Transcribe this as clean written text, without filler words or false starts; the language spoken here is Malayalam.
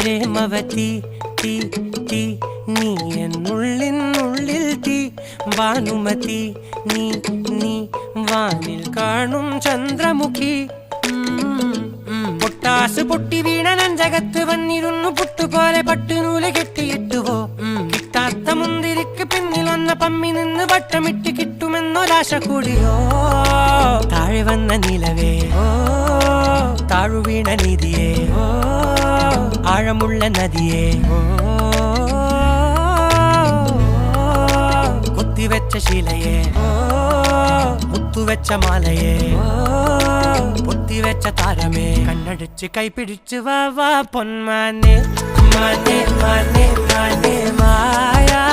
പ്രേമവതി തീ തീ നീ എന്നുള്ളിൽ തീ ഭാനുമതി നീ നീ വാനിൽ കാണും ചന്ദ്രമുഖി പൊട്ടാസ് പൊട്ടി വീണ നഞ്ചകത്ത് വന്നിരുന്നു പുട്ടുപോലെ പട്ടുനൂല് കെട്ടിയിട്ടുവോ കിട്ടാത്ത മുന്തിരിക്ക് പിന്നിൽ വന്ന പമ്മി നിന്ന് വട്ടമിട്ട് കിട്ടുമെന്നൊരാശ കൂടിയോ താഴെ വന്ന നിലവേ താഴുവീണ നിധിയേ ആഴമുള്ള നദിയേ കുത്തിവെച്ച ശിലയേ മുത്തുവെച്ച മാലയേ പൊത്തിവെച്ച താരമേ കണ്ണടിച്ച് കൈപിടിച്ച് വാ വാ പൊന്മാനെ മാനേ മാനേ മാനേ മാ